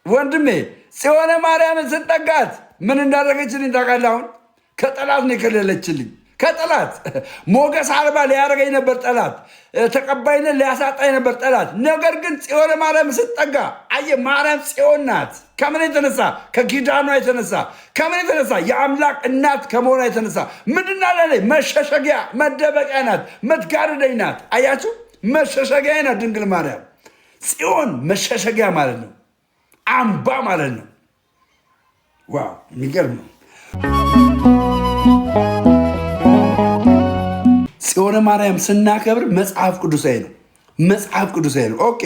ወንድሜ ጽዮን ማርያምን ስጠጋት ምን እንዳደረገችልኝ ታውቃለህ? አሁን ከጠላት ነው የከለለችልኝ። ከጠላት ሞገስ አልባ ሊያደርገኝ ነበር ጠላት፣ ተቀባይነት ሊያሳጣኝ ነበር ጠላት። ነገር ግን ጽዮን ማርያም ስጠጋ አየህ፣ ማርያም ጽዮን ናት። ከምን የተነሳ? ከኪዳኗ የተነሳ። ከምን የተነሳ? የአምላክ እናት ከመሆኗ የተነሳ። ምንድን አለ? መሸሸጊያ መደበቂያ ናት፣ መትጋርደኝ ናት። አያችሁ፣ መሸሸጊያ ናት ድንግል ማርያም። ጽዮን መሸሸጊያ ማለት ነው፣ አምባ ማለት ነው። ዋው የሚገርም ነው። ጽዮን ማርያም ስናከብር መጽሐፍ ቅዱሳዊ ነው፣ መጽሐፍ ቅዱሳዊ ነው። ኦኬ።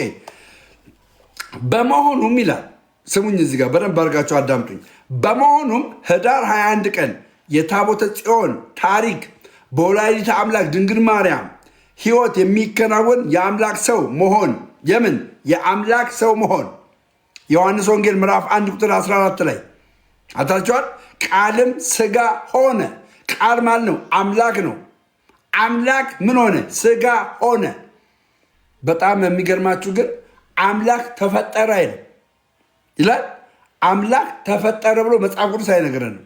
በመሆኑም ይላል፣ ስሙኝ እዚህ ጋር በደንብ አድርጋችሁ አዳምጡኝ። በመሆኑም ህዳር 21 ቀን የታቦተ ጽዮን ታሪክ በወላዲተ አምላክ ድንግል ማርያም ሕይወት የሚከናወን የአምላክ ሰው መሆን የምን የአምላክ ሰው መሆን ዮሐንስ ወንጌል ምዕራፍ 1 ቁጥር 14 ላይ አታችኋል። ቃልም ስጋ ሆነ። ቃል ማለት ነው አምላክ ነው። አምላክ ምን ሆነ? ስጋ ሆነ። በጣም የሚገርማችሁ ግን አምላክ ተፈጠረ አይልም ይላል። አምላክ ተፈጠረ ብሎ መጽሐፍ ቅዱስ አይነግረንም።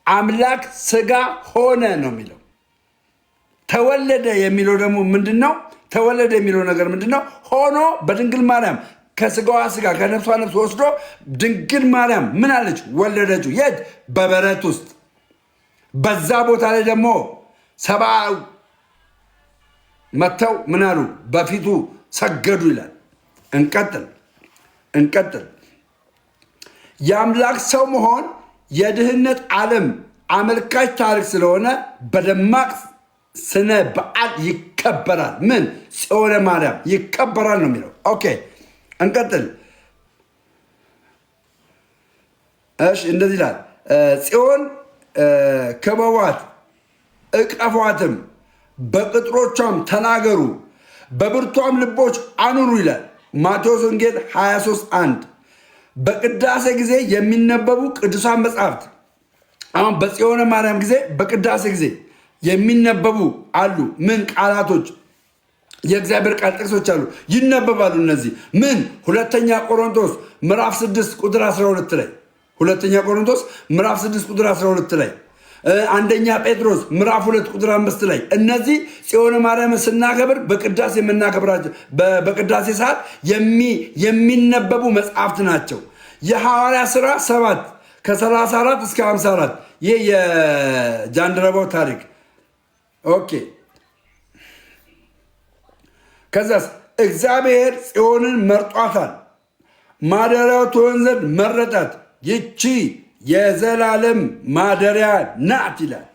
አምላክ ስጋ ሆነ ነው የሚለው። ተወለደ የሚለው ደግሞ ምንድን ነው? ተወለደ የሚለው ነገር ምንድን ነው? ሆኖ በድንግል ማርያም ከስጋዋ ስጋ ከነፍሷ ነፍስ ወስዶ ድንግል ማርያም ምን አለች? ወለደችው። የት? በበረት ውስጥ። በዛ ቦታ ላይ ደግሞ ሰባ መጥተው ምን አሉ? በፊቱ ሰገዱ ይላል። እንቀጥል። የአምላክ ሰው መሆን የድህነት ዓለም አመልካች ታሪክ ስለሆነ በደማቅ ስነ በዓል ይከበራል። ምን? ጽዮን ማርያም ይከበራል ነው የሚለው። ኦኬ እንቀጥል። እሺ እንደዚህ ይላል። ጽዮን ክበቧት እቀፏትም፣ በቅጥሮቿም ተናገሩ፣ በብርቷም ልቦች አኑሩ ይላል ማቴዎስ ወንጌል 23:1። በቅዳሴ ጊዜ የሚነበቡ ቅዱሳን መጽሐፍት አሁን በጽዮን ማርያም ጊዜ በቅዳሴ ጊዜ የሚነበቡ አሉ። ምን ቃላቶች? የእግዚአብሔር ቃል ጥቅሶች አሉ፣ ይነበባሉ። እነዚህ ምን? ሁለተኛ ቆሮንቶስ ምዕራፍ 6 ቁጥር 12 ላይ፣ ሁለተኛ ቆሮንቶስ ምዕራፍ 6 ቁጥር 12 ላይ፣ አንደኛ ጴጥሮስ ምዕራፍ 2 ቁጥር 5 ላይ። እነዚህ ጽዮን ማርያምን ስናከብር በቅዳሴ የምናከብራቸው በቅዳሴ ሰዓት የሚነበቡ መጽሐፍት ናቸው። የሐዋርያ ሥራ 7 ከ34 እስከ 54 ይህ የጃንደረባው ታሪክ። ኦኬ ከዛስ እግዚአብሔር ጽዮንን መርጧታል፣ ማደሪያው ትሆን ዘንድ መረጣት፣ ይቺ የዘላለም ማደሪያ ናት ይላል።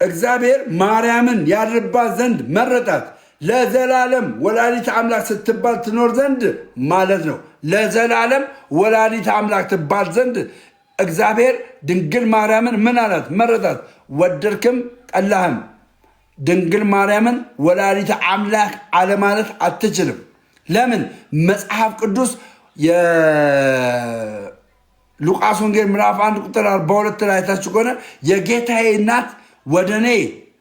እግዚአብሔር ማርያምን ያድርባት ዘንድ መረጣት፣ ለዘላለም ወላዲተ አምላክ ስትባል ትኖር ዘንድ ማለት ነው። ለዘላለም ወላዲተ አምላክ ትባል ዘንድ እግዚአብሔር ድንግል ማርያምን ምን አላት? መረጣት። ወደድክም ጠላህም ድንግል ማርያምን ወላዲተ አምላክ አለማለት አትችልም። ለምን? መጽሐፍ ቅዱስ የሉቃስ ወንጌል ምዕራፍ 1 ቁጥር 42 ላይ ታችሁ ከሆነ የጌታዬ እናት ወደ እኔ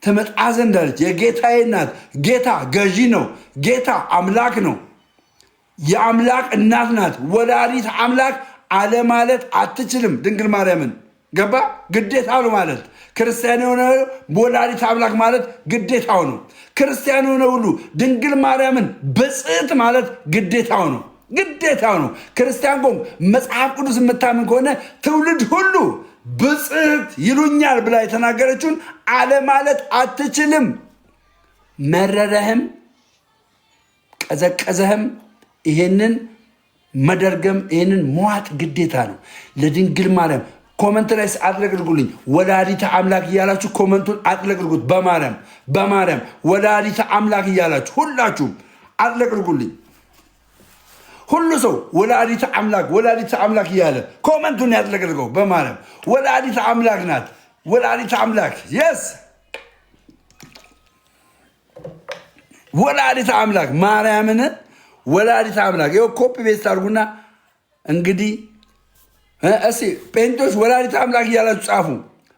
ትመጣ ዘንድ አለች። የጌታዬ እናት፣ ጌታ ገዢ ነው። ጌታ አምላክ ነው። የአምላክ እናት ናት። ወላዲተ አምላክ አለማለት አትችልም ድንግል ማርያምን። ገባ? ግዴታው ነው ማለት። ክርስቲያን የሆነ ወላዲተ አምላክ ማለት ግዴታው ነው። ክርስቲያን የሆነ ሁሉ ድንግል ማርያምን ብፅዕት ማለት ግዴታው ነው። ግዴታው ነው። ክርስቲያን ቆም መጽሐፍ ቅዱስ የምታምን ከሆነ ትውልድ ሁሉ ብፅዕት ይሉኛል ብላ የተናገረችውን አለማለት አትችልም። መረረህም ቀዘቀዘህም ይሄንን መደርገም ይሄንን መዋጥ ግዴታ ነው ለድንግል ማርያም። ኮመንት ላይ አጥለቅልቁልኝ ወላዲተ አምላክ እያላችሁ ኮመንቱን አጥለቅልቁት። በማርያም ወላዲተ አምላክ እያላችሁ ሁላችሁም አጥለቅልቁልኝ። ሁሉ ሰው ወላዲተ አምላክ እያለ ኮመንቱን ያጥለቅልቀው። በማርያም ወላዲተ አምላክ ናት። ወላዲተ አምላክ የስ ወላዲተ አምላክ ማርያምን ወላዲተ አምላክ ይኸው ኮፒ ቤስት አድርጉና እንግዲህ እስቲ ጴንጦች ወላዲተ አምላክ እያላችሁ ጻፉ።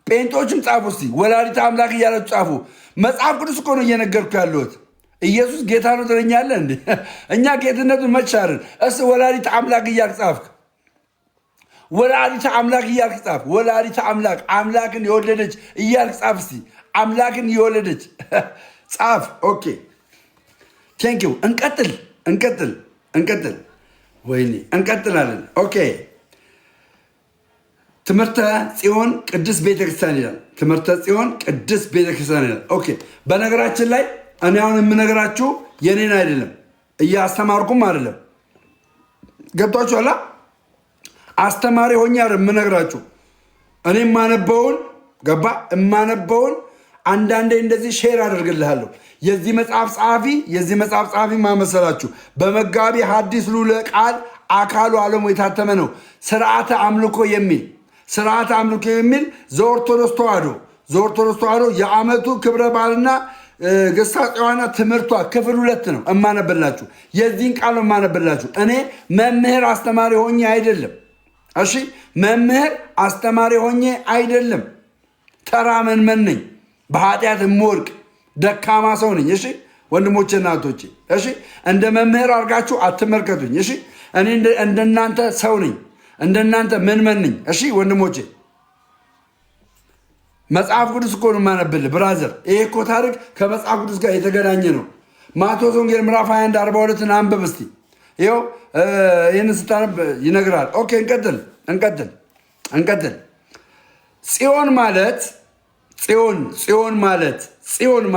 ጴንጦችም ጻፉ። እስቲ ወላዲተ አምላክ እያላችሁ ጻፉ። መጽሐፍ ቅዱስ እኮ ነው እየነገርኩ ያለሁት። ኢየሱስ ጌታ ነው ትለኛለህ እንዴ? እኛ ጌትነቱን መቻርን ወላዲተ አምላክ እያልክ ጻፍክ። ወላዲተ አምላክ እያልክ ጻፍ። ወላዲተ አምላክ አምላክን የወለደች እያልክ ጻፍ። እስቲ አምላክን የወለደች ጻፍ። ኦኬ ቴንኪው። እንቀጥል። ወይኔ እንቀጥላለን። ኦኬ ትምህርተ ጽዮን ቅድስት ቤተክርስቲያን ይላል። ትምህርተ ጽዮን ቅድስት ቤተክርስቲያን ይላል። ኦኬ በነገራችን ላይ እኔ አሁን የምነግራችሁ የኔን አይደለም፣ እያስተማርኩም አይደለም። ገብቷችኋላ? አስተማሪ ሆኜ አይደለም የምነግራችሁ። እኔ የማነበውን አንዳንዴ እንደዚህ ሼር አደርግልሃለሁ። የዚህ መጽሐፍ ጸሐፊ ማመሰላችሁ በመጋቢ ሐዲስ ሉለ ቃል አካሉ ዓለሙ የታተመ ነው። ስርዓተ አምልኮ የሚል ዘኦርቶዶክስ ተዋሕዶ የዓመቱ ክብረ በዓልና ገሳጼዋና ትምህርቷ ክፍል 2 ነው እማነበላችሁ። የዚህን ቃል ነው እማነበላችሁ። እኔ መምህር አስተማሪ ሆኜ አይደለም። እሺ መምህር አስተማሪ ሆኜ አይደለም። ተራ መንመን ነኝ። በኃጢአት የምወድቅ ደካማ ሰው ነኝ። እሺ ወንድሞቼና እህቶቼ፣ እሺ እንደ መምህር አድርጋችሁ አትመልከቱኝ። እሺ እኔ እንደናንተ ሰው ነኝ፣ እንደናንተ መንመን ነኝ። እሺ ወንድሞቼ፣ መጽሐፍ ቅዱስ እኮ ነው የማነብልህ ብራዘር። ይሄ እኮ ታሪክ ከመጽሐፍ ቅዱስ ጋር የተገናኘ ነው። ማቴዎስ ወንጌል ምዕራፍ 21 42 አንብብ እስቲ። ይኸው ይህን ስታነብ ይነግራል። ኦኬ እንቀጥል። ጽዮን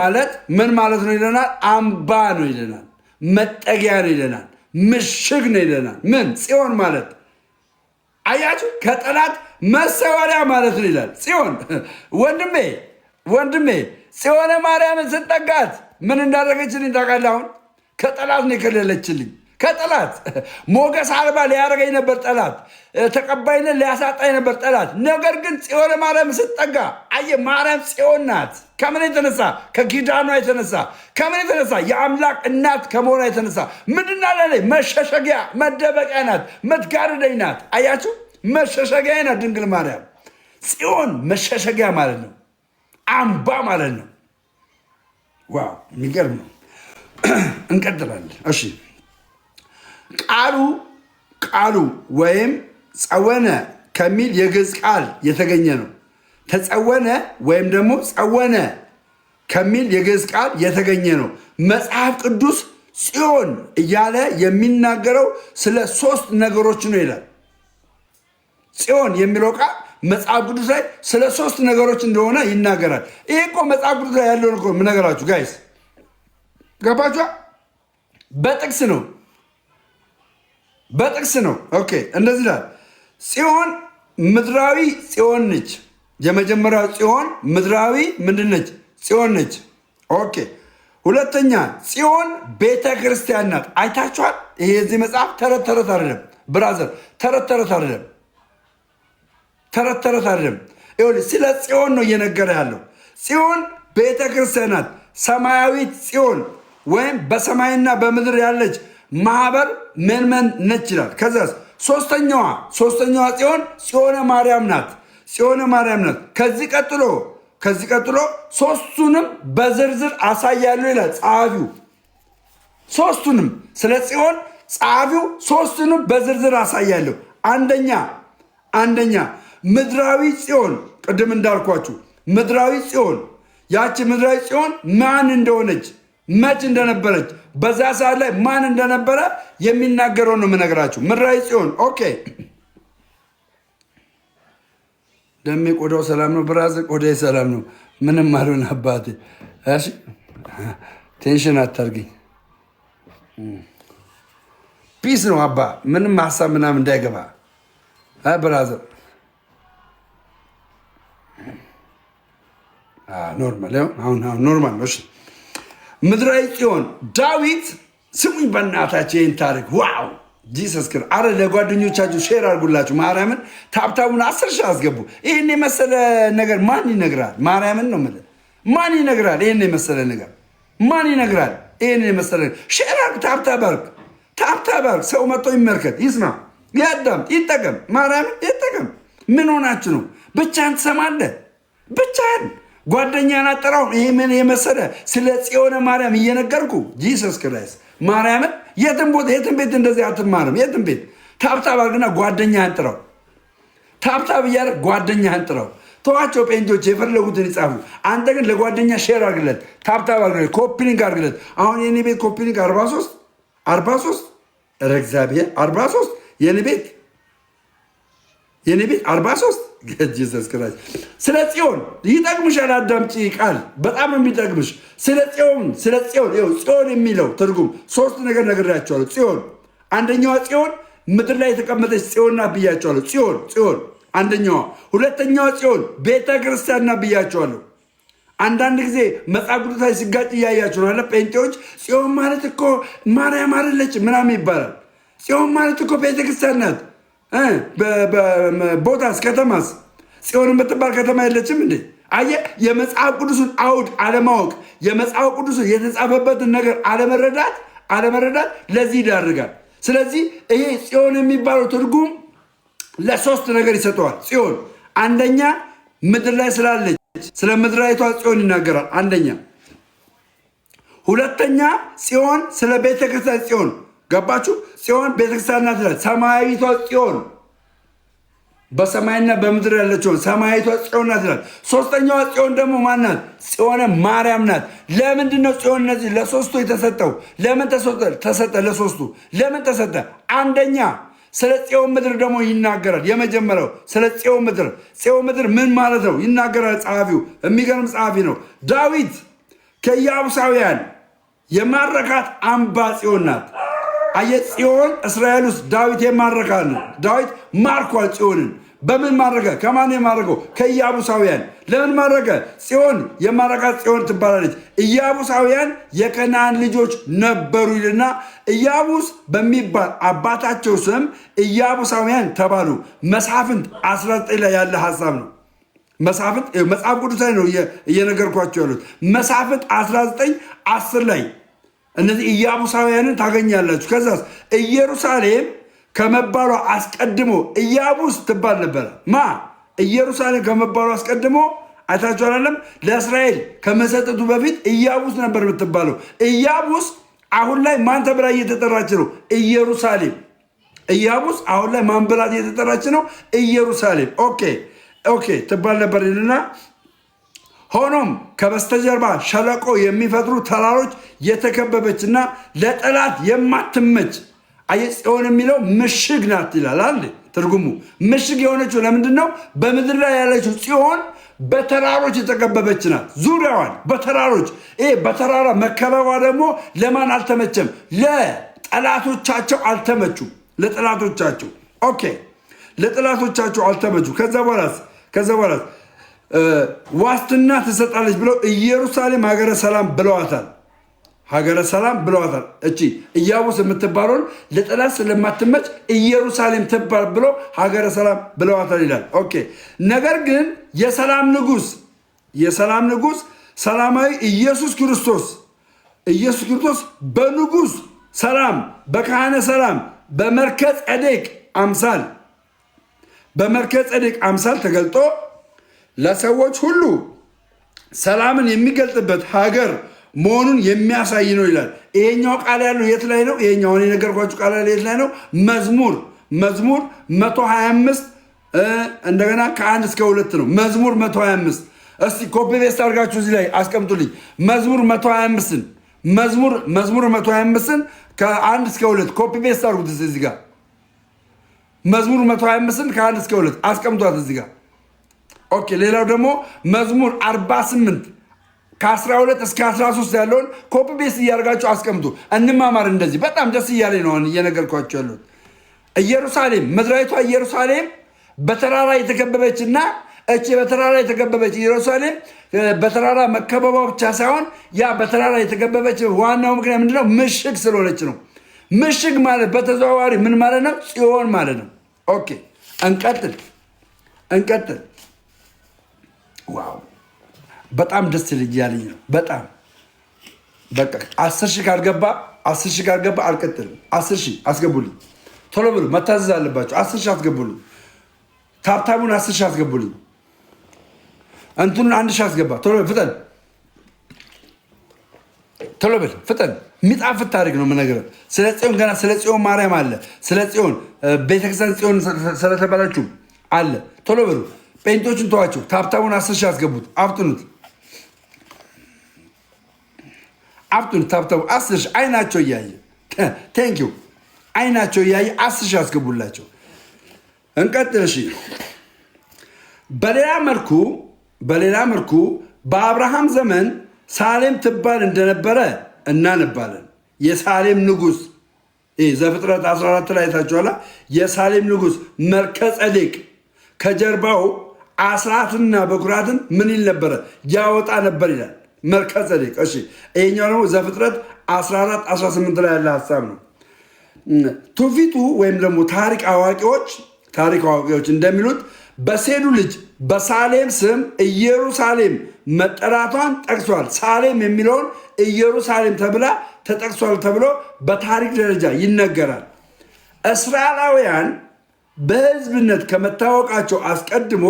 ማለት ምን ማለት ነው ይለናል? አምባ ነው ይለናል። መጠጊያ ነው ይለናል። ምሽግ ነው ይለናል። ምን ጽዮን ማለት አያችሁ፣ ከጠላት መሰወሪያ ማለት ነው ይላል። ጽዮን ወንድሜ ጽዮን ማርያምን ስጠጋት ምን እንዳደረገችልኝ ታውቃለህ? አሁን ከጠላት ነው የከለለችልኝ። ከጠላት ሞገስ አልባ ሊያደርገኝ ነበር ጠላት፣ ተቀባይነት ሊያሳጣኝ ነበር ጠላት። ነገር ግን ጽዮን ማርያም ስጠጋ አየህ፣ ማርያም ጽዮን ናት። ከምን የተነሳ? ከኪዳኗ የተነሳ። ከምን የተነሳ? የአምላክ እናት ከመሆኗ የተነሳ። ምንድን አለ? መሸሸጊያ መደበቂያ ናት፣ መትጋርደኝ ናት። አያችሁ፣ መሸሸጊያ ናት ድንግል ማርያም። ጽዮን መሸሸጊያ ማለት ነው፣ አምባ ማለት ነው። ዋው የሚገርም ነው። እንቀጥላለን። እሺ ቃሉ ወይም ጸወነ ከሚል የግዕዝ ቃል የተገኘ ነው። ተጸወነ ወይም ደግሞ ጸወነ ከሚል የግዕዝ ቃል የተገኘ ነው። መጽሐፍ ቅዱስ ጽዮን እያለ የሚናገረው ስለ 3 ነገሮች ነው ይላል። ጽዮን የሚለው ቃል መጽሐፍ ቅዱስ ላይ ስለ 3 ነገሮች እንደሆነ ይናገራል። ይሄ እኮ መጽሐፍ ቅዱስ ላይ ያለውን እኮ የምነግራችሁ ጋይስ፣ ገባችኋ? በጥቅስ ነው። ኦኬ እንደዚህ ይላል። ጽዮን ምድራዊ ጽዮን ነች። የመጀመሪያው ጽዮን ምድራዊ ምንድን ነች? ጽዮን ነች። ኦኬ ሁለተኛ ጽዮን ቤተ ክርስቲያን ናት። አይታችኋል? ይሄ የዚህ መጽሐፍ ተረት አይደለም ብራዘር፣ ተረት አይደለም። ይኸውልህ ስለ ጽዮን ነው እየነገረ ያለው። ጽዮን ቤተ ክርስቲያን ናት። ሰማያዊት ጽዮን ወይም በሰማይና በምድር ያለች ማህበር መንመን ነች ይላል። ከዛስ ሶስተኛዋ ጽዮን ማርያም ናት። ከዚህ ቀጥሎ 3ቱንም በዝርዝር አሳያለሁ ይላል ጸሐፊው። 3ቱንም ስለ ጽዮን ጸሐፊው 3ቱንም በዝርዝር አሳያለሁ። አንደኛ ምድራዊ ጽዮን፣ ቅድም እንዳልኳችሁ ምድራዊ ጽዮን። ያቺ ምድራዊ ጽዮን ማን እንደሆነች መች እንደነበረች በዛ ሰዓት ላይ ማን እንደነበረ የሚናገረው ነው የምነግራችሁ። ምድራዊ ጽዮን። ኦኬ ደሜ ቆዳው ሰላም ነው ብራዘር፣ ቆዳዬ ሰላም ነው። ምንም አልሆነ አባቴ። እሺ ቴንሽን አታርገኝ። ፒስ ነው አባ፣ ምንም ሀሳብ ምናምን እንዳይገባ ብራዘር። ኖርማል አሁን ኖርማል ነው። እሺ ምድራዊ ጽዮን ዳዊት። ስሙኝ በእናታቸው ይህን ታሪክ ዋው ጂሰስ ክር አረ ለጓደኞቻችሁ ሼር አድርጉላችሁ። ማርያምን ታብታቡን 10 ሺህ አስገቡ። ይህን የመሰለ ነገር ማን ይነግራል? ማርያምን ነው የምልህ። ማን ይነግራል? ይህን የመሰለ ነገር ማን ይነግራል? ይህን የመሰለ ሼር አድርግ፣ ታብታብ አድርግ። ሰው መጥቶ ይመልከት፣ ይስማ፣ ያዳምጥ፣ ይጠቀም። ማርያምን ይጠቀም። ምን ሆናችሁ ነው? ብቻህን ትሰማለህ? ብቻህን ጓደኛን አጠራውን። ይሄ ምን የመሰለ ስለ ጽዮን ማርያም እየነገርኩ ጂሰስ ክራይስት ማርያምን የትም ቦታ የትም ቤት እንደዚህ አትማርም። የትም ቤት ታብታብ አድርግና ጓደኛህን ጥራው። ታብታብ እያደረግ ጓደኛህን ጥራው። ተዋቸው ጴንጆች የፈለጉትን ይጻፉ። አንተ ግን ለጓደኛ ሼር አድርግለት፣ ታብታብ አድርግለት፣ ኮፒሊንግ አድርግለት። አሁን የኔ ቤት ኮፒሊንግ 43 እግዚአብሔር 43 የኔ ቤት 43 ጂሰስ ክራይስት። ስለ ጽዮን ይጠቅምሻል። አዳምጪ ቃል በጣም የሚጠቅምሽ ስለ ጽዮን የሚለው ትርጉም 3 ነገር ነግሬያቸዋለሁ። ጽዮን አንደኛዋ ጽዮን ምድር ላይ የተቀመጠች ጽዮን ናት ብያቸዋለሁ። ጽዮን አንደኛዋ። ሁለተኛዋ ጽዮን ቤተ ክርስቲያን ናት ብያቸዋለሁ። አንዳንድ ጊዜ መጽሐፍ ቅዱስ ላይ ሲጋጭ እያያችሁ ነው አለ። ጴንጤዎች ጽዮን ማለት እኮ ማርያም አይደለች ምናምን ይባላል። ጽዮን ማለት እኮ ቤተክርስቲያን ናት። ቦታስ ከተማስ ጽዮን የምትባል ከተማ የለችም እንዴ? አየህ፣ የመጽሐፍ ቅዱስን አውድ አለማወቅ፣ የመጽሐፍ ቅዱስን የተጻፈበትን ነገር አለመረዳት ለዚህ ይዳርጋል። ስለዚህ ይሄ ጽዮን የሚባለው ትርጉም ለ3 ነገር ይሰጠዋል። ጽዮን አንደኛ ምድር ላይ ስላለች ስለ ምድራዊቷ ጽዮን ይናገራል። አንደኛ። ሁለተኛ ጽዮን ስለ ቤተክርስቲያን ጽዮን ገባችሁ? ጽዮን ቤተክርስቲያን ናት ይላል። ሰማያዊቷ ጽዮን በሰማይና በምድር ያለችውን ሰማያዊቷ ጽዮን ናት ይላል። ሶስተኛዋ ጽዮን ደግሞ ማናት? ጽዮን ማርያም ናት። ለምንድን ነው ጽዮን እነዚህ ለ3ቱ የተሰጠው? ለምን ተሰጠ? ለ3ቱ ለምን ተሰጠ? አንደኛ ስለ ጽዮን ምድር ደግሞ ይናገራል። የመጀመሪያው ስለ ጽዮን ምድር ምን ማለት ነው ይናገራል ጸሐፊው። የሚገርም ጸሐፊ ነው። ዳዊት ከኢያቡሳውያን የማረካት አምባ ጽዮን ናት። አየ ጽዮን እስራኤል ውስጥ ዳዊት የማረካት ነው። ዳዊት ማርኳል ጽዮንን። በምን ማረከ? ከማን የማረከው? ከኢያቡሳውያን። ለምን ማረከ? ጽዮን የማረካት ጽዮን ትባላለች። ኢያቡሳውያን የከነዓን ልጆች ነበሩ ይልና ኢያቡስ በሚባል አባታቸው ስም ኢያቡሳውያን ተባሉ። መሳፍንት 19 ላይ ያለ ሀሳብ ነው። መሳፍንት መጽሐፍ ቅዱስ ላይ ነው እየነገርኳቸው ያሉት። መሳፍንት 19:10 ላይ እነዚህ ኢያቡሳውያንን ታገኛላችሁ። ከዛስ ኢየሩሳሌም ከመባሏ አስቀድሞ ኢያቡስ ትባል ነበረ። ኢየሩሳሌም ከመባሏ አስቀድሞ አይታችሁ አላለም? ለእስራኤል ከመሰጠቱ በፊት ኢያቡስ ነበር የምትባለው። ኢያቡስ አሁን ላይ ማን ተብላ እየተጠራች ነው? ኢየሩሳሌም። ኢያቡስ አሁን ላይ ማን ብላ እየተጠራች ነው? ኢየሩሳሌም። ኦኬ ትባል ነበር ይልና ሆኖም ከበስተጀርባ ሸለቆ የሚፈጥሩ ተራሮች የተከበበችና ለጠላት የማትመች አየ ጽዮን የሚለው ምሽግ ናት ይላል። አንድ ትርጉሙ ምሽግ የሆነችው ለምንድን ነው? በምድር ላይ ያለችው ጽዮን በተራሮች የተከበበች ናት። ዙሪያዋን በተራሮች በተራራ መከበቧ ደግሞ ለማን አልተመቸም? ለጠላቶቻቸው አልተመቹም። ለጠላቶቻቸው አልተመቹ። ከዛ በኋላ ዋስትና ትሰጣለች ብለው ኢየሩሳሌም ሀገረ ሰላም ብለዋታል። እቺ ኢያቡስ የምትባለውን ለጠላት ስለማትመች ኢየሩሳሌም ትባል ብሎ ሀገረ ሰላም ብለዋታል ይላል። ነገር ግን የሰላም ንጉስ ሰላማዊ ኢየሱስ ክርስቶስ በንጉስ ሰላም በካህነ ሰላም በመልከ ጼዴቅ አምሳል ተገልጦ ለሰዎች ሁሉ ሰላምን የሚገልጥበት ሀገር መሆኑን የሚያሳይ ነው ይላል። ይሄኛው ቃል ያለው የት ላይ ነው? ይሄኛው የነገርኳችሁ ቃል ያለው የት ላይ ነው? መዝሙር 125 እንደገና ከ1 እስከ 2 ነው። መዝሙር 125 እስቲ ኮፒ ፔስት አድርጋችሁ እዚህ ላይ አስቀምጡልኝ። መዝሙር 125ን ከ1 እስከ 2 ኮፒ ፔስት አድርጉት እዚህ ጋር። መዝሙር 125ን ከ1 እስከ 2 አስቀምጧት እዚህ ጋር። ሌላው ደግሞ መዝሙር 48 ከ12 እስከ 13 ያለውን ኮፒ ፔስት እያደርጋችሁ አስቀምጡ። እንማማር። እንደዚህ በጣም ደስ እያለ ነው እየነገርኳቸው ያሉት። ኢየሩሳሌም ምድራዊቷ ኢየሩሳሌም በተራራ የተከበበችና እቺ በተራራ የተከበበች ኢየሩሳሌም በተራራ መከበቧ ብቻ ሳይሆን ያ በተራራ የተከበበች ዋናው ምክንያት ምንድነው? ምሽግ ስለሆነች ነው። ምሽግ ማለት በተዘዋዋሪ ምን ማለት ነው? ጽዮን ማለት ነው። እንቀጥል። ዋው በጣም ደስ እያለኝ ነው። በጣም በቃ 10,000 ካልገባ አልቀጥልም። 10,000 አስገቡልኝ። ቶሎ ብሎ መታዘዝ አለባቸው። 10,000 አስገቡልኝ። ታብታቡን 10,000 አስገቡልኝ። እንትኑን 1000 አስገባ። ቶሎ ፍጠን፣ ቶሎ በል ፍጠን። የሚጣፍጥ ታሪክ ነው የምነግርህ ስለ ጽዮን። ገና ስለ ጽዮን ማርያም አለ፣ ስለ ጽዮን ቤተክርስቲያን ጽዮን ስለተባለችው አለ። ቶሎ በሉ። ጴንቶችን ተዋቸው። ታብታቡን 10,000 ያስገቡት። አፍጥኑት፣ አፍጥኑት። ታብታቡ 10,000 አይናቸው እያየ ቴንኪው፣ አይናቸው እያየ 10,000 ያስገቡላቸው። እንቀጥል። እሺ። በሌላ መልኩ በአብርሃም ዘመን ሳሌም ትባል እንደነበረ እናነባለን። የሳሌም ንጉሥ ዘፍጥረት 14 ላይ ታችኋላ። የሳሌም ንጉሥ መልከ ጸዴቅ ከጀርባው አስራትና በኩራትን ምን ይል ነበረ? ያወጣ ነበር ይላል መልከ ጸዴቅ። እሺ ይሄኛው ደግሞ ዘፍጥረት 14 18 ላይ ያለ ሀሳብ ነው። ትውፊቱ ወይም ደግሞ ታሪክ አዋቂዎች እንደሚሉት በሴዱ ልጅ በሳሌም ስም ኢየሩሳሌም መጠራቷን ጠቅሷል። ሳሌም የሚለውን ኢየሩሳሌም ተብላ ተጠቅሷል ተብሎ በታሪክ ደረጃ ይነገራል። እስራኤላውያን በሕዝብነት ከመታወቃቸው አስቀድሞ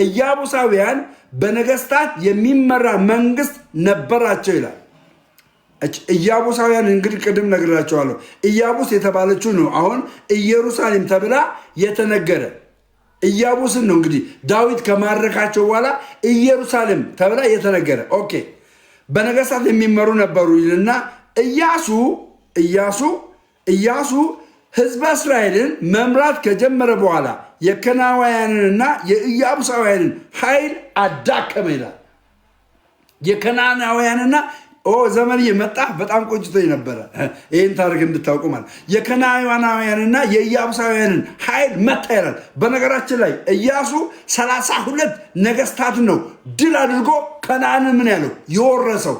ኢያቡሳውያን በነገስታት የሚመራ መንግስት ነበራቸው ይላል። ኢያቡሳውያን እንግዲህ ቅድም ነግራቸዋለሁ። ኢያቡስ የተባለችው ነው አሁን ኢየሩሳሌም ተብላ የተነገረ። ኢያቡስን ነው እንግዲህ ዳዊት ከማረካቸው በኋላ ኢየሩሳሌም ተብላ የተነገረ። ኦኬ በነገስታት የሚመሩ ነበሩ ይልና ኢያሱ ህዝበ እስራኤልን መምራት ከጀመረ በኋላ የከናናውያንንና የኢያቡሳውያንን ኃይል አዳከመ ይላል። የከናናውያንና ዘመን የመጣ በጣም ቆጭቶኝ ነበረ። ይህን ታሪክ እንድታውቁ ማለት የከናናውያንና የኢያቡሳውያንን ኃይል መታ ይላል። በነገራችን ላይ ኢያሱ 32 ነገስታትን ነው ድል አድርጎ ከነዓንን ምን ያለው የወረሰው።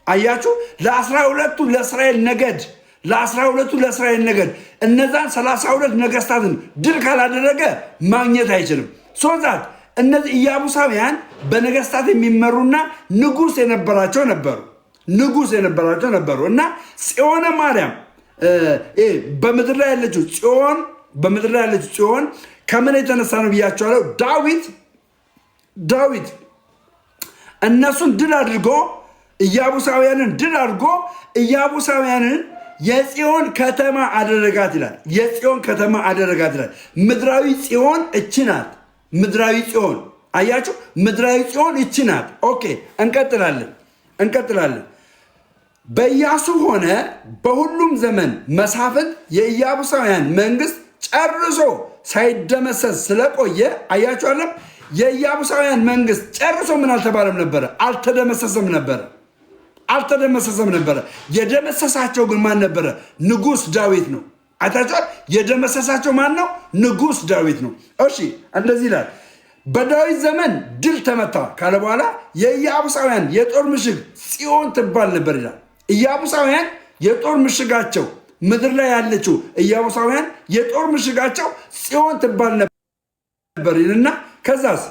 አያችሁ ለ12ቱ ለእስራኤል ነገድ እነዛን 32 ነገስታትን ድል ካላደረገ ማግኘት አይችልም። ሶዛት እነዚህ ኢያቡሳውያን በነገስታት የሚመሩና ንጉስ የነበራቸው ነበሩ እና ጽዮነ ማርያም በምድር ላይ ያለችው ጽዮን ከምን የተነሳ ነው ብያቸዋለሁ። ዳዊት እነሱን ድል አድርጎ ኢያቡሳውያንን የጽዮን ከተማ አደረጋት ይላል። ምድራዊ ጽዮን እቺ ናት። ምድራዊ ጽዮን አያችሁ፣ ምድራዊ ጽዮን እቺ ናት። ኦኬ እንቀጥላለን። በኢያሱ ሆነ በሁሉም ዘመን መሳፍንት የኢያቡሳውያን መንግስት ጨርሶ ሳይደመሰስ ስለቆየ አያችኋለም። የኢያቡሳውያን መንግስት ጨርሶ ምን አልተባለም ነበረ? አልተደመሰሰም ነበረ። የደመሰሳቸው ግን ማን ነበረ? ንጉስ ዳዊት ነው። አይታችኋል። የደመሰሳቸው ማን ነው? ንጉስ ዳዊት ነው። እሺ እንደዚህ ይላል። በዳዊት ዘመን ድል ተመታ ካለ በኋላ የኢያቡሳውያን የጦር ምሽግ ጽዮን ትባል ነበር ይላል። ኢያቡሳውያን የጦር ምሽጋቸው ምድር ላይ ያለችው ኢያቡሳውያን የጦር ምሽጋቸው ጽዮን ትባል ነበር ይልና ከዛስ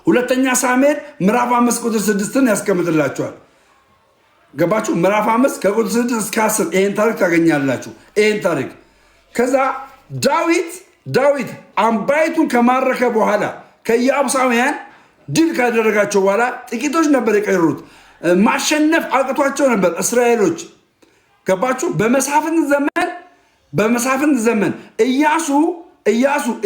ሁለተኛ ሳሙኤል ምዕራፍ 5 ቁጥር 6ን ያስቀምጥላችኋል። ገባችሁ? ምዕራፍ 5 ከቁጥር 6 እስከ 10 ይሄን ታሪክ ታገኛላችሁ። ይሄን ታሪክ ከዛ ዳዊት አምባይቱን ከማረከ በኋላ ከኢያቡሳውያን ድል ካደረጋቸው በኋላ ጥቂቶች ነበር የቀሩት። ማሸነፍ አቅቷቸው ነበር እስራኤሎች። ገባችሁ? በመሳፍንት ዘመን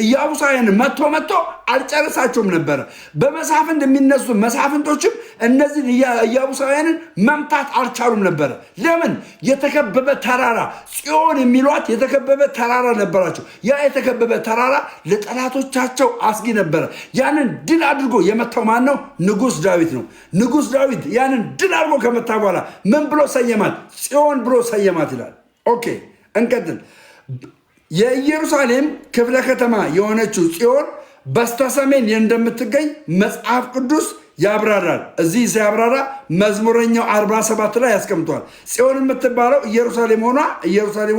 ኢያቡሳውያን መጥቶ አልጨረሳቸውም ነበረ። በመሳፍንት የሚነሱ መሳፍንቶችም እነዚህ ኢያቡሳውያንን መምታት አልቻሉም ነበረ። ለምን? የተከበበ ተራራ ጽዮን የሚሏት የተከበበ ተራራ ነበራቸው። ያ የተከበበ ተራራ ለጠላቶቻቸው አስጊ ነበረ። ያንን ድል አድርጎ የመታው ማን ነው? ንጉስ ዳዊት ነው። ንጉስ ዳዊት ያንን ድል አድርጎ ከመታ በኋላ ምን ብሎ ሰየማት? ጽዮን ብሎ ሰየማት ይላል። ኦኬ እንቀጥል። የኢየሩሳሌም ክፍለ ከተማ የሆነችው ጽዮን በስተሰሜን እንደምትገኝ መጽሐፍ ቅዱስ ያብራራል። እዚህ ሲያብራራ መዝሙረኛው 47 ላይ ያስቀምጧል። ጽዮን የምትባለው ኢየሩሳሌም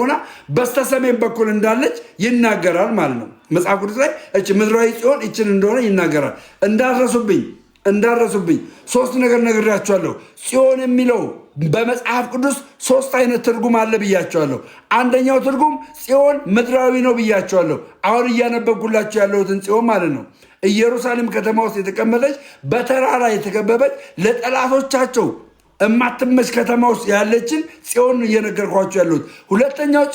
ሆና በስተሰሜን በኩል እንዳለች ይናገራል ማለት ነው። መጽሐፍ ቅዱስ ላይ እቺ ምድራዊ ጽዮን ይችን እንደሆነ ይናገራል። እንዳረሱብኝ ሶስት ነገር ነግራችኋለሁ። ጽዮን የሚለው በመጽሐፍ ቅዱስ ሶስት አይነት ትርጉም አለ ብያቸዋለሁ። አንደኛው ትርጉም ጽዮን ምድራዊ ነው ብያቸዋለሁ። አሁን እያነበብኩላችሁ ያለሁትን ጽዮን ማለት ነው። ኢየሩሳሌም ከተማ ውስጥ የተቀመጠች በተራራ የተከበበች ለጠላቶቻቸው እማትመች ከተማ ውስጥ ያለችን ጽዮን እየነገርኳቸው ያለሁት። ሁለተኛው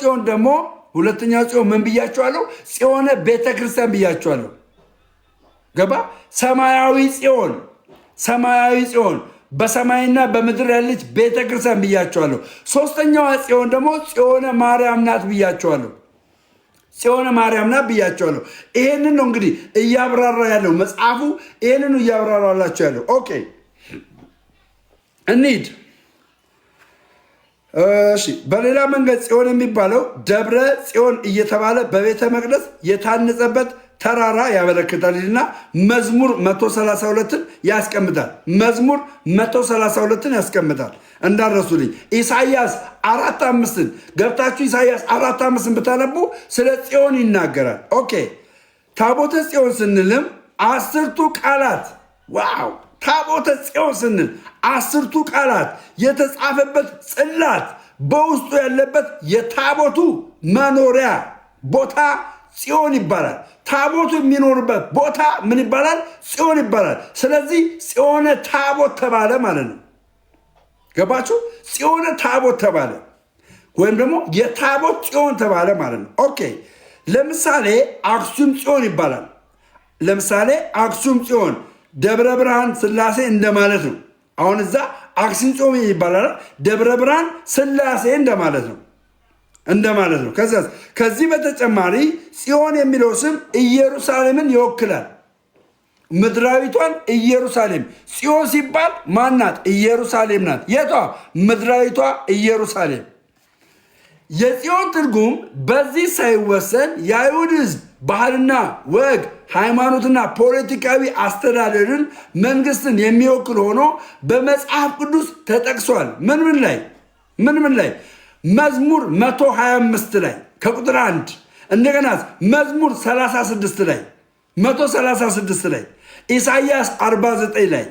ጽዮን ምን ብያቸዋለሁ? ጽዮነ ቤተክርስቲያን ብያቸዋለሁ። ገባ? ሰማያዊ ጽዮን በሰማይና በምድር ያለች ቤተክርስቲያን ብያቸዋለሁ። ሶስተኛዋ ጽዮን ደግሞ ጽዮነ ማርያም ናት ብያቸዋለሁ። ይሄንን ነው እንግዲህ እያብራራ ያለው መጽሐፉ። ይሄንን እያብራራላቸው ያለው። ኦኬ እንሂድ። እሺ፣ በሌላ መንገድ ጽዮን የሚባለው ደብረ ጽዮን እየተባለ በቤተ መቅደስ የታነጸበት ተራራ ያመለክታልና መዝሙር 132ን ያስቀምጣል። መዝሙር 132ን ያስቀምጣል። እንዳረሱልኝ ኢሳይያስ 4:5 ገብታችሁ ኢሳይያስ 4:5 ብታነቡ ስለ ጽዮን ይናገራል። ኦኬ ታቦተ ጽዮን ስንልም 10ቱ ቃላት ዋው! ታቦተ ጽዮን ስንል 10ቱ ቃላት የተጻፈበት ጽላት በውስጡ ያለበት የታቦቱ መኖሪያ ቦታ ጽዮን ይባላል። ታቦቱ የሚኖርበት ቦታ ምን ይባላል? ጽዮን ይባላል። ስለዚህ ጽዮነ ታቦት ተባለ ማለት ነው። ገባችሁ? ጽዮነ ታቦት ተባለ ወይም ደግሞ የታቦት ጽዮን ተባለ ማለት ነው። ኦኬ ለምሳሌ አክሱም ጽዮን ይባላል። ለምሳሌ አክሱም ጽዮን ደብረ ብርሃን ስላሴ እንደማለት ነው። አሁን እዛ አክሱም ጽዮን ይባላል። ደብረ ብርሃን ስላሴ እንደማለት ነው። ከዚህ በተጨማሪ ጽዮን የሚለው ስም ኢየሩሳሌምን ይወክላል። ምድራዊቷን ኢየሩሳሌም። ጽዮን ሲባል ማናት? ኢየሩሳሌም ናት። የቷ? ምድራዊቷ ኢየሩሳሌም። የጽዮን ትርጉም በዚህ ሳይወሰን የአይሁድ ሕዝብ ባህልና ወግ፣ ሃይማኖትና ፖለቲካዊ አስተዳደርን፣ መንግስትን የሚወክል ሆኖ በመጽሐፍ ቅዱስ ተጠቅሷል። ምን ላይ? መዝሙር 125 ላይ ከቁጥር 1 እንደገና መዝሙር 36 ላይ 136 ላይ ኢሳይያስ 49 ላይ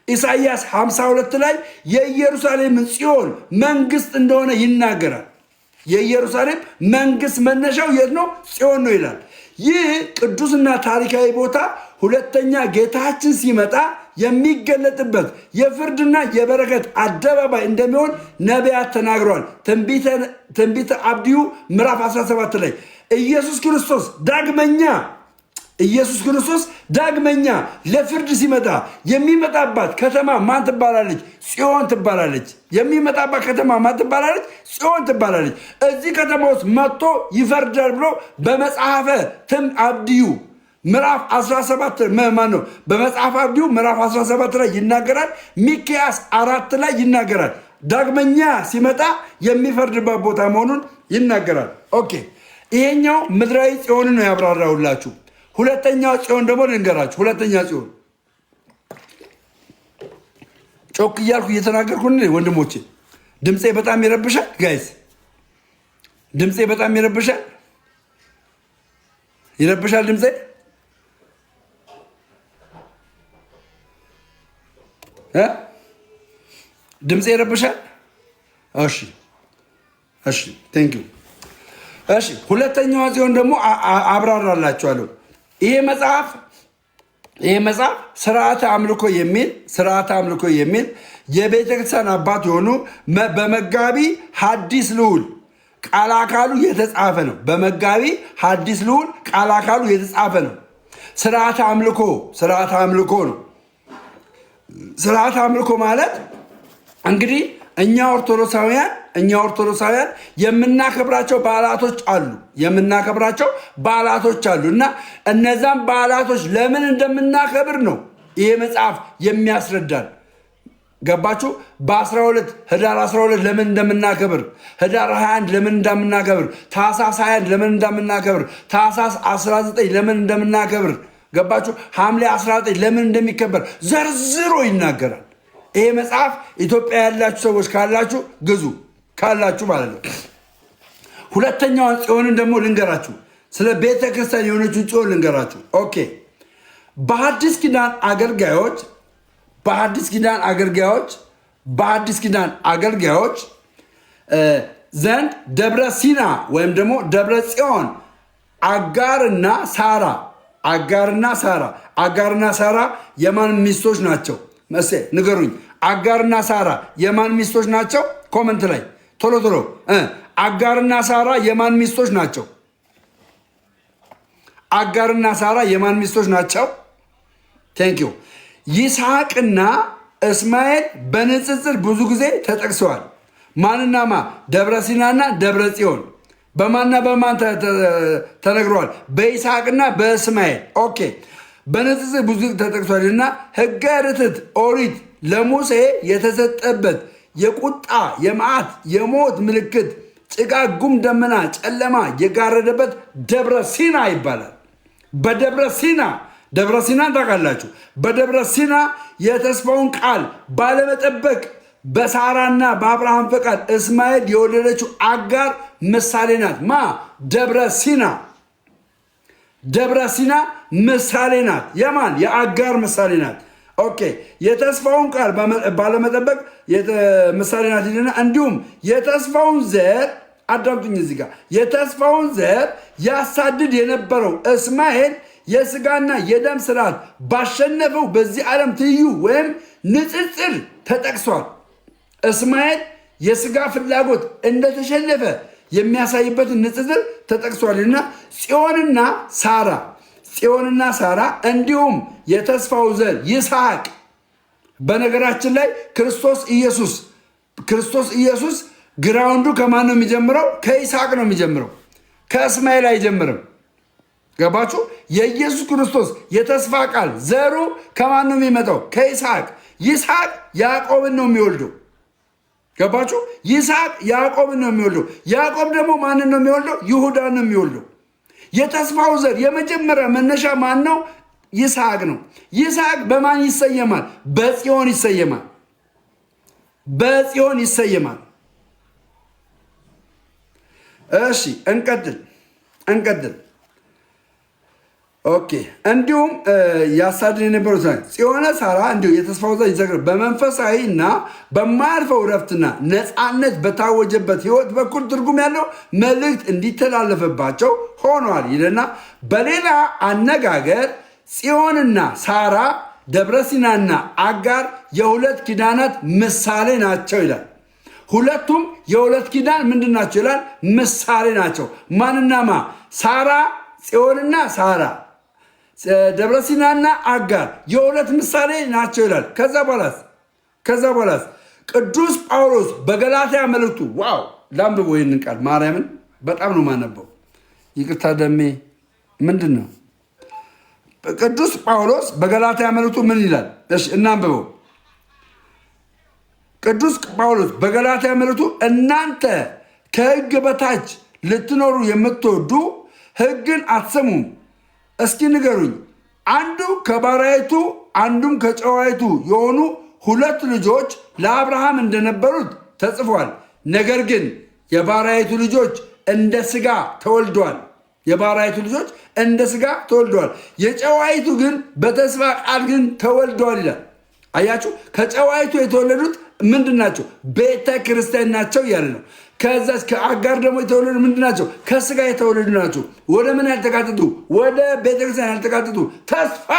ኢሳይያስ 52 ላይ የኢየሩሳሌምን ጽዮን መንግስት እንደሆነ ይናገራል። የኢየሩሳሌም መንግስት መነሻው የት ነው? ጽዮን ነው ይላል። ይህ ቅዱስና ታሪካዊ ቦታ ሁለተኛ ጌታችን ሲመጣ የሚገለጥበት የፍርድና የበረከት አደባባይ እንደሚሆን ነቢያት ተናግረዋል። ትንቢተ አብድዩ ምዕራፍ 17 ላይ ኢየሱስ ክርስቶስ ዳግመኛ ለፍርድ ሲመጣ የሚመጣባት ከተማ ማን ትባላለች? ጽዮን ትባላለች። የሚመጣባት ከተማ ማን ትባላለች? ጽዮን ትባላለች። እዚህ ከተማ ውስጥ መጥቶ ይፈርዳል ብሎ በመጽሐፈ አብድዩ ምዕራፍ 17 ነው። በመጽሐፍ አብድዩ ምዕራፍ 17 ላይ ይናገራል። ሚክያስ 4 ላይ ይናገራል። ዳግመኛ ሲመጣ የሚፈርድበት ቦታ መሆኑን ይናገራል። ኦኬ ይሄኛው ምድራዊ ጽዮንን ነው ያብራራሁላችሁ። ሁለተኛው ጽዮን ደግሞ ልንገራችሁ። ሁለተኛ ጽዮን ጮክ እያልኩ እየተናገርኩ ወንድሞቼ፣ ድምፄ በጣም ይረብሻል። ጋይስ ድምፄ በጣም ይረብሻል ድምፄ ድምፄ ይረብሻል። እሺ ቴንክ ዩ። እሺ ሁለተኛዋ ጽዮን ደግሞ አብራራላችኋለሁ። ይሄ መጽሐፍ ስርዓተ አምልኮ የሚል የቤተክርስቲያን አባት የሆኑ በመጋቢ ሐዲስ ልዑል ቃል አካሉ የተጻፈ ነው። በመጋቢ ሐዲስ ልዑል ቃል አካሉ የተጻፈ ነው። ስርዓተ አምልኮ ነው። ስርዓተ አምልኮ ማለት እንግዲህ እኛ ኦርቶዶክሳውያን የምናከብራቸው በዓላቶች አሉ እና እነዛም በዓላቶች ለምን እንደምናከብር ነው ይሄ መጽሐፍ የሚያስረዳን። ገባችሁ? ህዳር 12 ለምን እንደምናከብር፣ ህዳር 21 ለምን እንደምናከብር፣ ታኅሳስ 21 ለምን እንደምናከብር፣ ታኅሳስ 19 ለምን እንደምናከብር፣ ገባችሁ? ሐምሌ 19 ለምን እንደሚከበር ዘርዝሮ ይናገራል። ይሄ መጽሐፍ ኢትዮጵያ ያላችሁ ሰዎች ካላችሁ ግዙ፣ ካላችሁ ማለት ነው። ሁለተኛዋን ጽዮንን ደግሞ ልንገራችሁ። ስለ ቤተ ክርስቲያን የሆነችውን ጽዮን ልንገራችሁ። ኦኬ በሐዲስ ኪዳን አገልጋዮች በአዲስ ኪዳን አገልጋዮች ዘንድ ደብረ ሲና ወይም ደግሞ ደብረ ጽዮን አጋርና ሳራ የማን ሚስቶች ናቸው? መሴ ንገሩኝ። አጋርና ሳራ የማን ሚስቶች ናቸው? ኮመንት ላይ ቶሎ አጋርና ሳራ የማን ሚስቶች ናቸው? አጋርና ሳራ የማን ሚስቶች ናቸው? ቴንክ ዩ። ይስሐቅና እስማኤል በንጽጽር ብዙ ጊዜ ተጠቅሰዋል። ማንና ደብረ ሲናና ደብረ ጽዮን በማንና በማን ተነግረዋል? በይስሐቅና በእስማኤል። ኦኬ፣ በንጽጽር ብዙ ተጠቅሷልና ሕገ ርትዕት ኦሪት ለሙሴ የተሰጠበት የቁጣ የመዓት የሞት ምልክት ጭጋግ፣ ጉም፣ ደመና፣ ጨለማ የጋረደበት ደብረ ሲና ይባላል። በደብረ ሲና ታውቃላችሁ። በደብረ ሲና የተስፋውን ቃል ባለመጠበቅ በሳራና በአብርሃም ፈቃድ እስማኤል የወለደችው አጋር ምሳሌ ናት። ደብረ ሲና ምሳሌ ናት። የማን? የአጋር ምሳሌ ናት። ኦኬ፣ የተስፋውን ቃል ባለመጠበቅ ምሳሌ ናት ይልና እንዲሁም የተስፋውን ዘር አዳምጡኝ እዚህ ጋር የተስፋውን ዘር ያሳድድ የነበረው እስማኤል የስጋና የደም ስርዓት ባሸነፈው በዚህ ዓለም ትይዩ ወይም ንጽጽር ተጠቅሷል። እስማኤል የስጋ ፍላጎት እንደተሸነፈ የሚያሳይበትን ንጽጽር ተጠቅሷልና ጽዮንና ሳራ እንዲሁም የተስፋው ዘር ይስሐቅ። በነገራችን ላይ ክርስቶስ ኢየሱስ ግራውንዱ ከማን ነው የሚጀምረው? ከይስሐቅ ነው የሚጀምረው፣ ከእስማኤል አይጀምርም። ገባችሁ? የኢየሱስ ክርስቶስ የተስፋ ቃል ዘሩ ከማን ነው የሚመጣው? ከይስሐቅ። ይስሐቅ ያዕቆብን ነው የሚወልደው። ገባችሁ? ይስሐቅ ያዕቆብን ነው የሚወልደው። ያዕቆብ ደግሞ ማንን ነው የሚወልደው? ይሁዳን ነው የሚወልደው። የተስፋው ዘር የመጀመሪያ መነሻ ማን ነው? ይስሐቅ ነው። ይስሐቅ በማን ይሰየማል? በጽዮን ይሰየማል። እሺ እንቀጥል። ኦኬ፣ እንዲሁም ያሳድን የነበሩት ጽዮነ ሳራ እንዲሁ የተስፋው ዘር ይዘክር በመንፈሳዊ እና በማያልፈው ረፍትና ነፃነት በታወጀበት ህይወት በኩል ትርጉም ያለው መልእክት እንዲተላለፍባቸው ሆኗል ይልና፣ በሌላ አነጋገር ጽዮንና ሳራ ደብረ ሲናና አጋር የሁለት ኪዳናት ምሳሌ ናቸው ይላል። ሁለቱም የሁለት ኪዳን ምንድን ናቸው ይላል? ምሳሌ ናቸው። ማንናማ? ሳራ፣ ጽዮንና ሳራ፣ ደብረ ሲናና አጋር የሁለት ምሳሌ ናቸው ይላል። ከዛ በኋላስ ቅዱስ ጳውሎስ በገላትያ መልእክቱ ዋው፣ ላንብበው ይህንን ቃል ማርያምን በጣም ነው ማነበው። ይቅርታ ደሜ ምንድን ነው? ቅዱስ ጳውሎስ በገላትያ መልእክቱ ምን ይላል? እሺ እናንብበው። ቅዱስ ጳውሎስ በገላትያ መልእክቱ እናንተ ከሕግ በታች ልትኖሩ የምትወዱ ሕግን አትሰሙም። እስኪ ንገሩኝ፣ አንዱ ከባሪያይቱ አንዱም ከጨዋይቱ የሆኑ ሁለት ልጆች ለአብርሃም እንደነበሩት ተጽፏል። ነገር ግን የባሪያይቱ ልጆች እንደ ሥጋ ተወልደዋል። የጨዋይቱ ግን በተስፋ ቃል ግን ተወልደዋል ይላል። አያችሁ፣ ከጨዋይቱ የተወለዱት ምንድን ናቸው? ቤተ ክርስቲያን ናቸው እያለ ነው። ከዛች ከአጋር ደግሞ የተወለዱ ምንድን ናቸው? ከስጋ የተወለዱ ናቸው። ወደ ምን ያልተካተቱ? ወደ ቤተክርስቲያን ያልተካተቱ ተስፋ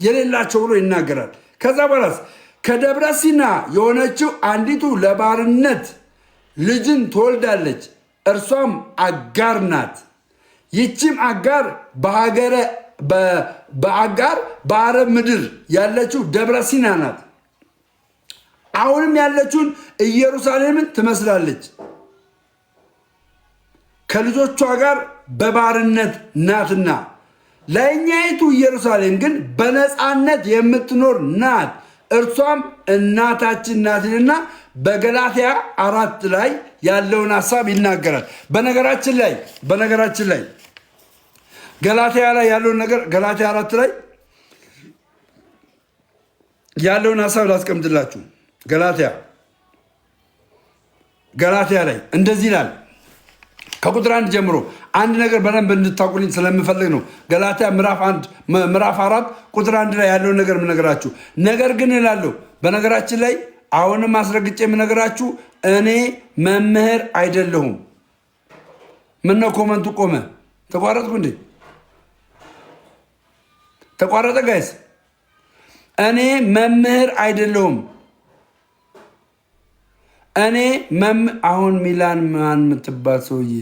የሌላቸው ብሎ ይናገራል። ከዛ በኋላስ ከደብረ ሲና የሆነችው አንዲቱ ለባርነት ልጅን ትወልዳለች፣ እርሷም አጋር ናት። ይቺም አጋር በአረብ ምድር ያለችው ደብረ ሲና ናት። አሁንም ያለችውን ኢየሩሳሌምን ትመስላለች። ከልጆቿ ጋር በባርነት ናትና፣ ላይኛይቱ ኢየሩሳሌም ግን በነፃነት የምትኖር ናት፣ እርሷም እናታችን ናትንና በገላትያ 4 ላይ ያለውን ሀሳብ ይናገራል። በነገራችን ላይ ገላትያ ላይ ያለውን ነገር ገላትያ 4 ላይ ያለውን ሀሳብ ላስቀምጥላችሁ። ገላትያ ላይ እንደዚህ ይላል። ከቁጥር 1 ጀምሮ አንድ ነገር በደንብ እንድታውቁልኝ ስለምፈልግ ነው። ገላትያ ምዕራፍ 4 ቁጥር 1 ላይ ያለውን ነገር የምነግራችሁ። ነገር ግን እላለሁ፣ በነገራችን ላይ አሁንም አስረግጬ የምነግራችሁ እኔ መምህር አይደለሁም። ምነው ኮመንቱ ቆመ? ተቋረጥኩ እንዴ? ተቋረጠ ጋይስ? እኔ መምህር አይደለሁም። እኔ አሁን ሚላን ማን የምትባል ሰውዬ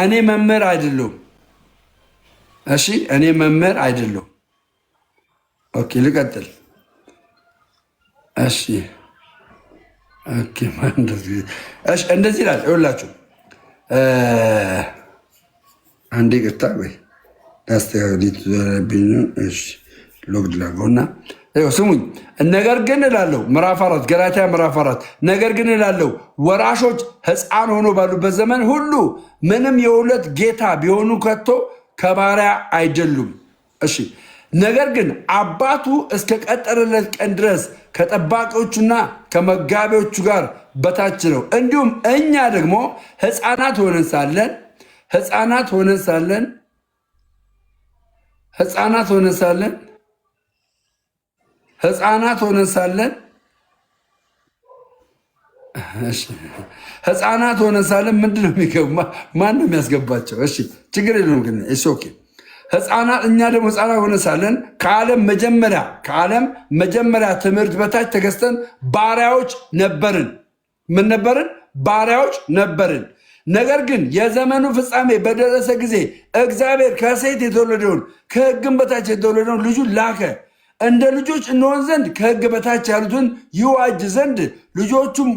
እኔ መምህር አይደለሁም። እሺ እኔ መምህር አይደለሁም። ኦኬ ልቀጥል። እሺ ኦኬ እሺ እንደዚህ ይላል። ይኸውላችሁ አንዴ ቅርታ ወይ ላስተካክል ብኝ ነው። እሺ ሎግድ ላገውና ስሙኝ። ነገር ግን እላለሁ ምዕራፍ 4 ገላትያ ምዕራፍ 4 ነገር ግን እላለሁ ወራሾች ሕፃን ሆኖ ባሉበት ዘመን ሁሉ ምንም የሁለት ጌታ ቢሆኑ ከቶ ከባሪያ አይደሉም። እሺ ነገር ግን አባቱ እስከ ቀጠረለት ቀን ድረስ ከጠባቂዎቹና ከመጋቢዎቹ ጋር በታች ነው። እንዲሁም እኛ ደግሞ ሕፃናት ሆነን ሳለን ምንድን ነው የሚገቡ? ማን ነው የሚያስገባቸው? እሺ ችግር የለውም ግን ኦኬ። እኛ ደግሞ ሕፃናት ሆነን ሳለን ከዓለም መጀመሪያ ትምህርት በታች ተገዝተን ባሪያዎች ነበርን። ምን ነበርን? ባሪያዎች ነበርን። ነገር ግን የዘመኑ ፍጻሜ በደረሰ ጊዜ እግዚአብሔር ከሴት የተወለደውን ከሕግም በታች የተወለደውን ልጁን ላከ። እንደ ልጆች እንሆን ዘንድ ከሕግ በታች ያሉትን ይዋጅ ዘንድ ልጆቹም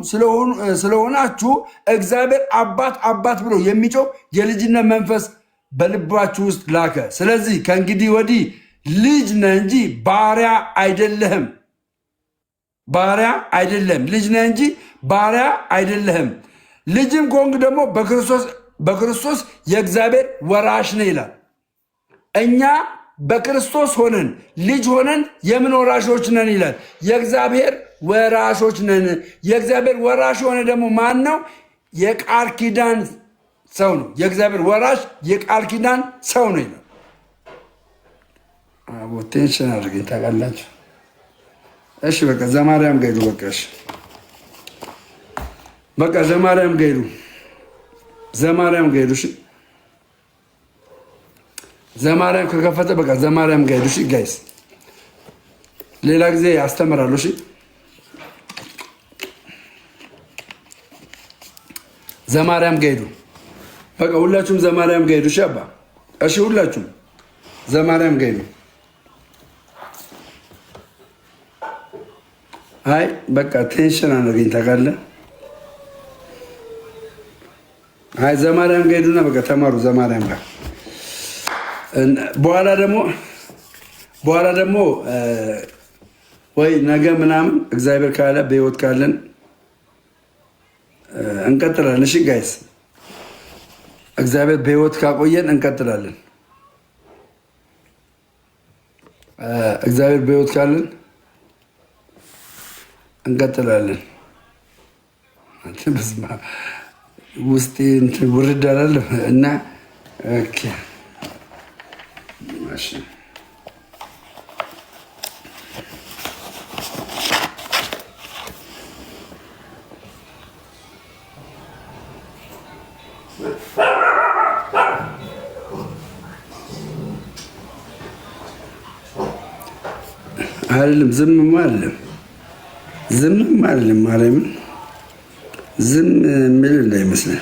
ስለሆናችሁ እግዚአብሔር አባት ብሎ የሚጮህ የልጅነት መንፈስ በልባችሁ ውስጥ ላከ። ስለዚህ ከእንግዲህ ወዲህ ልጅ ነህ እንጂ ባሪያ አይደለህም። ልጅ ነህ እንጂ ባሪያ አይደለህም። ልጅም ከሆንክ ደግሞ በክርስቶስ የእግዚአብሔር ወራሽ ነህ ይላል። እኛ በክርስቶስ ሆነን ልጅ ሆነን የምን ወራሾች ነን ይላል? የእግዚአብሔር ወራሾች ነን። የእግዚአብሔር ወራሽ የሆነ ደግሞ ማን ነው? የቃል ኪዳን ሰው ነው። የእግዚአብሔር ወራሽ የቃል ኪዳን ሰው ነው ይላል። ቴንሽን አድርገኝ ታውቃላችሁ። እሺ በቃ ዘማርያም ጋር ሄዱ። በቃ ዘማርያም ጋር ሄዱ። እሺ ዘማርያም ከከፈተ በቃ ዘማርያም ጋር ሄዱ። እሺ ጋይስ ሌላ ጊዜ አስተምራለሁ። እሺ ዘማርያም ጋር ሄዱ። በቃ ሁላችሁም ዘማርያም ጋር ሄዱ። እሺ አባ እሺ ሁላችሁም ዘማርያም ጋር ሄዱ። አይ በቃ ቴንሽን አነገኝ ታውቃለህ። አይ ዘማርያም ጋር ሄዱና በቃ ተማሩ ዘማርያም ጋር። በኋላ ደግሞ ወይ ነገ ምናምን እግዚአብሔር ካለ በህይወት ካለን እንቀጥላለን። እሺ ጋይስ እግዚአብሔር በህይወት ካቆየን እንቀጥላለን። እግዚአብሔር በህይወት ካለን እንቀጥላለን። በስመ አብ ውስጤ እንትን ውርድ አላለም እና ኦኬ እሺ አይደለም ዝምም አይደለም ማርያምን ዝም የሚል እንዳይመስለን።